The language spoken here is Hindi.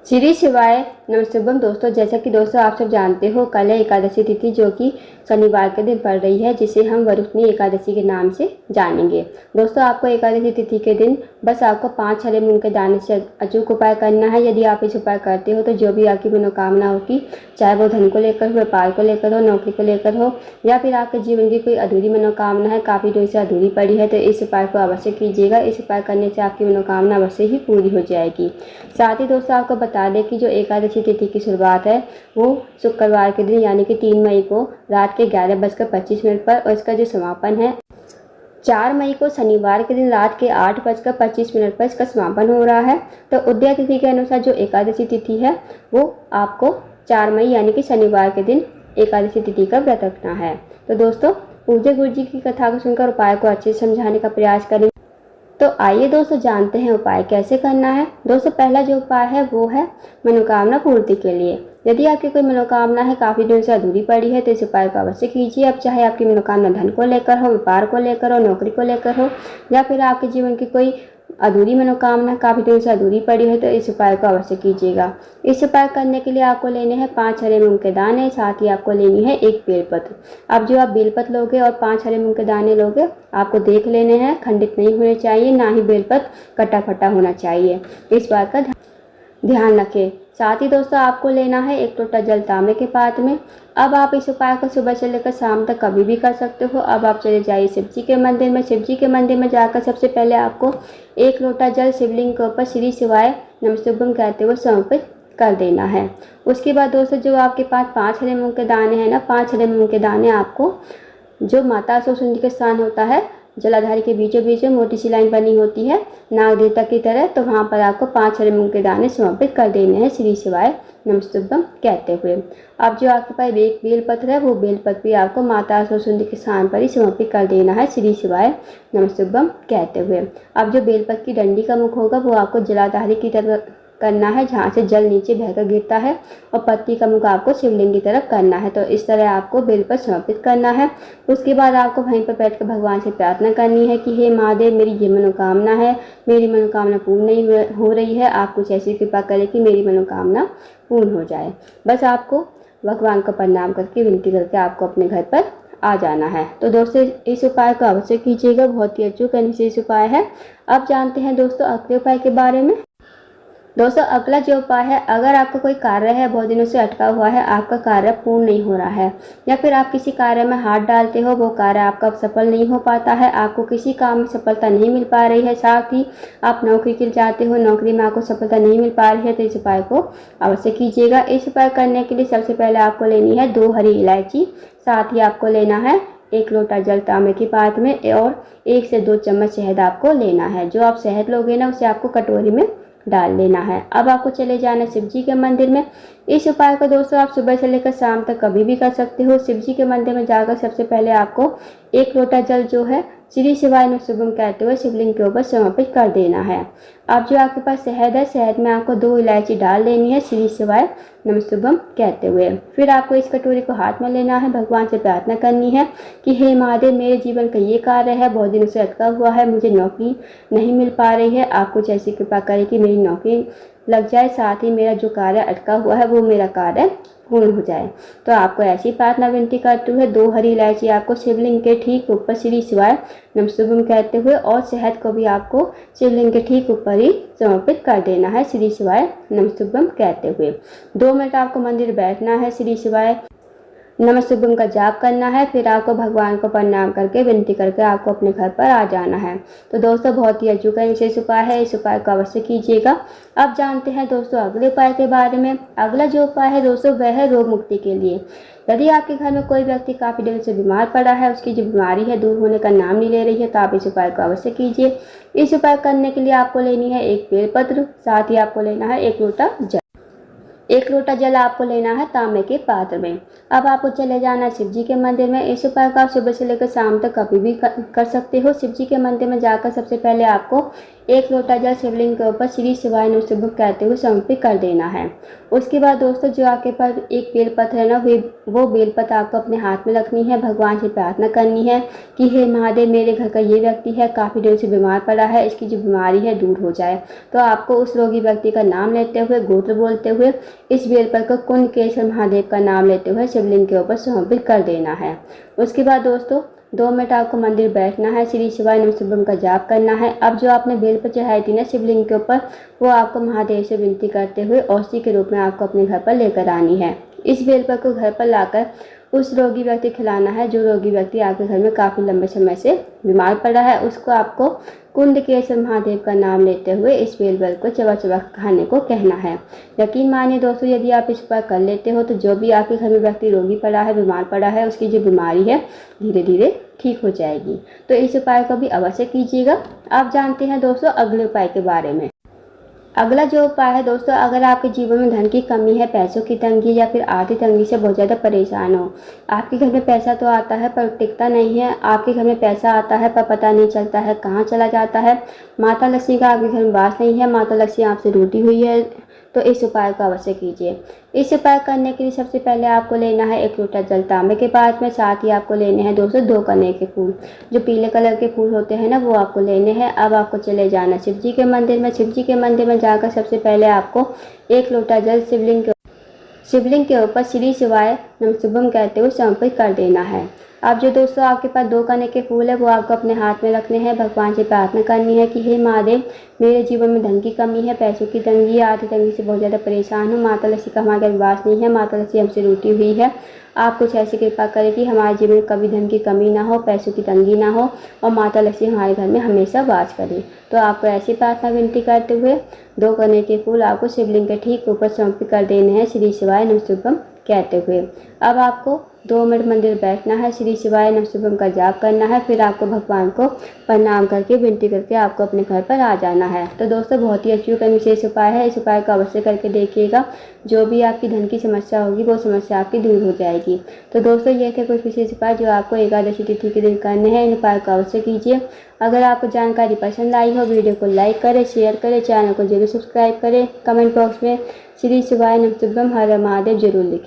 श्री शिवाय नमस्तुभ्यम दोस्तों, जैसा कि दोस्तों आप सब जानते हो, कल है एकादशी तिथि जो कि शनिवार के दिन पड़ रही है, जिसे हम वरुणनी एकादशी के नाम से जानेंगे। दोस्तों आपको एकादशी तिथि के दिन बस आपको 5 हरे मूंग के दाने से अचूक उपाय करना है। यदि आप इस उपाय करते हो तो जो भी आपकी मनोकामना होगी, चाहे वो धन को लेकर हो, व्यापार को लेकर हो, नौकरी को लेकर हो, या फिर आपके जीवन की कोई अधूरी मनोकामना है, काफ़ी दिनों से अधूरी पड़ी है, तो इस उपाय को अवश्य कीजिएगा। इस उपाय करने से आपकी मनोकामना अवश्य ही पूरी हो जाएगी। साथ ही दोस्तों आपको बता दें कि जो एकादशी तिथि की शुरुआत है वो शुक्रवार के दिन यानी कि 3 मई को रात के 11:25 पर, और इसका जो समापन है 4 मई को शनिवार के दिन रात के 8:25 पर इसका समापन हो रहा है। तो उदय तिथि के अनुसार जो एकादशी तिथि है वो आपको 4 मई यानी कि शनिवार के दिन एकादशी तिथि का व्रत रखना है। तो दोस्तों पूज्य गुरु जी की कथा को सुनकर उपाय को अच्छे से समझाने का प्रयास करें। तो आइए दोस्तों जानते हैं उपाय कैसे करना है। दोस्तों पहला जो उपाय है वो है मनोकामना पूर्ति के लिए। यदि आपकी कोई मनोकामना है काफ़ी दिनों से अधूरी पड़ी है तो इस उपाय को अवश्य कीजिए। अब चाहे आपकी मनोकामना धन को लेकर हो, व्यापार को लेकर हो, नौकरी को लेकर हो, या फिर आपके जीवन की कोई अधूरी मनोकामना काफ़ी दिनों से अधूरी पड़ी है तो इस उपाय को अवश्य कीजिएगा। इस उपाय करने के लिए आपको लेने हैं 5 हरे मूंग के दाने, साथ ही आपको लेनी है 1 बेलपत्र। अब जो आप बेलपत्र लोगे और 5 हरे मूंग के दाने लोगे, आपको देख लेने हैं, खंडित नहीं होने चाहिए, ना ही बेलपत्र कटा फटा होना चाहिए। इस बात का ध्यान रखें। साथ ही दोस्तों आपको लेना है 1 लोटा जल तांबे के पात्र में। अब आप इस उपाय को सुबह से लेकर शाम तक कभी भी कर सकते हो। अब आप चले जाइए शिव जी के मंदिर में। शिव जी के मंदिर में जाकर सबसे पहले आपको 1 लोटा जल शिवलिंग के ऊपर श्री शिवाय नमस्तुभ्यम कहते हुए समर्पित कर देना है। उसके बाद दोस्तों जो आपके पास 5 हरे मूंग के दाने हैं ना, 5 हरे मूंग के दाने आपको जो माता सुंदरी के स्थान होता है, जलाधारी के बीचों बीच में मोटी सी लाइन बनी होती है नाग देवता की तरह, तो वहाँ पर आपको 5 हरे मूंग के दाने समर्पित कर देने हैं श्री शिवाय नमस्तुभ्यम कहते हुए। अब जो आपके पास एक बेलपत्र है वो बेलपत्र भी आपको माता सुंदरी के स्थान पर ही समर्पित कर देना है श्री शिवाय नमस्तुभ्यम कहते हुए। अब जो बेलपत्र की डंडी का मुख होगा वो आपको जलाधारी की तरफ करना है, जहाँ से जल नीचे बहकर गिरता है, और पत्ती का मुख आपको शिवलिंग की तरफ करना है। तो इस तरह आपको बेलपत्र समर्पित करना है। उसके बाद आपको वहीं पर बैठकर भगवान से प्रार्थना करनी है कि हे महादेव, मेरी ये मनोकामना है, मेरी मनोकामना पूर्ण नहीं हो रही है, आप कुछ ऐसी कृपा करें कि मेरी मनोकामना पूर्ण हो जाए। बस आपको भगवान को प्रणाम करके विनती करके आपको अपने घर पर आ जाना है। तो दोस्तों इस उपाय को अवश्य कीजिएगा, बहुत ही अचूक इस उपाय है। अब जानते हैं दोस्तों अगले उपाय के बारे में। दोस्तों अगला जो उपाय है, अगर आपका कोई कार्य है बहुत दिनों से अटका हुआ है, आपका कार्य पूर्ण नहीं हो रहा है, या फिर आप किसी कार्य में हाथ डालते हो वो कार्य आपका सफल नहीं हो पाता है, आपको किसी काम में सफलता नहीं मिल पा रही है, साथ ही आप नौकरी के लिए जाते हो, नौकरी में आपको सफलता नहीं मिल पा रही है, तो इस उपाय को अवश्य कीजिएगा। इस उपाय करने के लिए सबसे पहले आपको लेनी है 2 हरी इलायची, साथ ही आपको लेना है 1 लोटा जल तांबे के पात्र में, और 1 से 2 चम्मच शहद आपको लेना है। जो आप शहद लोगे ना उसे आपको कटोरी में डाल लेना है। अब आपको चले जाना शिव जी के मंदिर में। इस उपाय को दोस्तों आप सुबह से लेकर शाम तक कभी भी कर सकते हो। शिव जी के मंदिर में जाकर सबसे पहले आपको 1 लोटा जल जो है श्री शिवाय नमस्तुभ्यम कहते हुए शिवलिंग के ऊपर समर्पित कर देना है। अब जो आपके पास शहद है, शहद में आपको 2 इलायची डाल लेनी है श्री शिवाय नमस्तुभ्यम कहते हुए। फिर आपको इस कटोरी को हाथ में लेना है, भगवान से प्रार्थना करनी है कि हे महादेव, मेरे जीवन का ये कार्य है, बहुत दिनों से अटका हुआ है, मुझे नौकरी नहीं मिल पा रही है, आप कुछ ऐसी कृपा करें कि मेरी नौकरी लग जाए, साथ ही मेरा जो कार्य अटका हुआ है वो मेरा कार्य पूर्ण हो जाए। तो आपको ऐसी प्रार्थना विनती करते हुए 2 हरी इलायची आपको शिवलिंग के ठीक ऊपर श्री शिवाय नमस्तुभ्यम कहते हुए, और शहद को भी आपको शिवलिंग के ठीक ऊपर ही समर्पित कर देना है श्री शिवाय नमस्तुभ्यम कहते हुए। 2 मिनट आपको मंदिर बैठना है, श्री शिवाय नमस्तुभ्यम का जाप करना है, फिर आपको भगवान को प्रणाम करके विनती करके आपको अपने घर पर आ जाना है। तो दोस्तों बहुत ही अचूक विशेष उपाय है, इस उपाय को अवश्य कीजिएगा। अब जानते हैं दोस्तों अगले उपाय के बारे में। अगला जो उपाय है दोस्तों वह है रोग मुक्ति के लिए। यदि आपके घर में कोई व्यक्ति काफ़ी दिन से बीमार पड़ा है, उसकी जो बीमारी है दूर होने का नाम नहीं ले रही है, तो आप इस उपाय को अवश्य कीजिए। इस उपाय करने के लिए आपको लेनी है 1 बेलपत्र, साथ ही आपको लेना है 1 लोटा जल। 1 लोटा जल आपको लेना है तांबे के पात्र में। अब आपको चले जाना है शिव जी के मंदिर में। इस उपाय को आप सुबह से लेकर शाम तक कभी भी कर सकते हो। शिव जी के मंदिर में जाकर सबसे पहले आपको 1 लोटा जल शिवलिंग के ऊपर श्री शिवाय नमः शिवाय कहते हुए समर्पित कर देना है। उसके बाद दोस्तों जो आपके पास एक बेलपत्र है ना, वो बेलपत्र आपको अपने हाथ में रखनी है। भगवान से प्रार्थना करनी है कि हे महादेव, मेरे घर का ये व्यक्ति है, काफ़ी देर से बीमार पड़ा है, इसकी जो बीमारी है दूर हो जाए। तो आपको उस रोगी व्यक्ति का नाम लेते हुए, गोत्र बोलते हुए, इस बेलपत्र को कुंडकेश्वर महादेव का नाम लेते हुए शिवलिंग के ऊपर समर्पित कर देना है। उसके बाद दोस्तों 2 मिनट आपको मंदिर बैठना है, श्री शिवाय नमः शिवाय का जाप करना है। अब जो आपने बेलपत्र चढ़ाई थी ना शिवलिंग के ऊपर, वो आपको महादेव से विनती करते हुए औषधि के रूप में आपको अपने घर पर लेकर आनी है। इस बेलपत्र को घर पर लाकर उस रोगी व्यक्ति खिलाना है जो रोगी व्यक्ति आपके घर में काफ़ी लंबे समय से बीमार पड़ा है। उसको आपको कुंडकेश्वर महादेव का नाम लेते हुए इस बेलपत्र को चबा चबा खाने को कहना है। यकीन मानिए दोस्तों, यदि आप इस पर कर लेते हो तो जो भी आपके घर में व्यक्ति रोगी पड़ा है, बीमार पड़ा है, उसकी जो बीमारी है धीरे धीरे ठीक हो जाएगी। तो इस उपाय को भी अवश्य कीजिएगा। आप जानते हैं दोस्तों अगले उपाय के बारे में। अगला जो उपाय है दोस्तों, अगर आपके जीवन में धन की कमी है, पैसों की तंगी या फिर आर्थिक तंगी से बहुत ज़्यादा परेशान हो, आपके घर में पैसा तो आता है पर टिकता नहीं है, आपके घर में पैसा आता है पर पता नहीं चलता है कहाँ चला जाता है, माता लक्ष्मी का आपके घर में वास नहीं है, माता लक्ष्मी आपसे रूठी हुई है, तो इस उपाय को अवश्य कीजिए। इस उपाय करने के लिए सबसे पहले आपको लेना है 1 लोटा जल तांबे के पात्र में। साथ ही आपको लेने हैं दोस्तों 2 कनेर के फूल, जो पीले कलर के फूल होते हैं ना, वो आपको लेने हैं। अब आपको चले जाना शिव जी के मंदिर में। शिव जी के मंदिर में जाकर सबसे पहले आपको 1 लोटा जल शिवलिंग के ऊपर श्री शिवाय नमः शिवाय कहते हुए समर्पित कर देना है। अब जो दोस्तों आपके पास 2 कनेर के फूल है, वो आपको अपने हाथ में रखने हैं। भगवान से प्रार्थना करनी है कि हे महादेव, मेरे जीवन में धन की कमी है, पैसों की तंगी है, आर्थिक तंगी से बहुत ज़्यादा परेशान हूँ, माता लक्ष्मी का हमारे घर वास नहीं है, माता लक्ष्मी हमसे रूठी हुई है। आप कुछ ऐसी कृपा करें कि हमारे जीवन में कभी धन की कमी ना हो, पैसों की तंगी ना हो और माता लक्ष्मी हमारे घर में हमेशा वास करे। तो आपको ऐसी प्रार्थना विनती करते हुए 2 कनेर के फूल आपको शिवलिंग के ठीक ऊपर समर्पित कर देने हैं श्री शिवाय नमः शिवाय कहते हुए। अब आपको 2 मिनट मंदिर बैठना है, श्री शिवाय नमः शिवाय का जाप करना है, फिर आपको भगवान को प्रणाम करके विनती करके आपको अपने घर पर आ जाना है। तो दोस्तों बहुत ही अच्छी और विशेष उपाय है, इस उपाय को अवश्य करके देखिएगा। जो भी आपकी धन की समस्या होगी वो समस्या आपकी दूर हो जाएगी। तो दोस्तों ये थे कुछ विशेष उपाय जो आपको एकादशी तिथि के दिन करने हैं। इन उपाय को अवश्य कीजिए। अगर आपको जानकारी पसंद आई हो, वीडियो को लाइक करें, शेयर करें, चैनल को जरूर सब्सक्राइब करें, कमेंट बॉक्स में श्री शिवाय नमः शिवाय हर हर महादेव जरूर लिखें।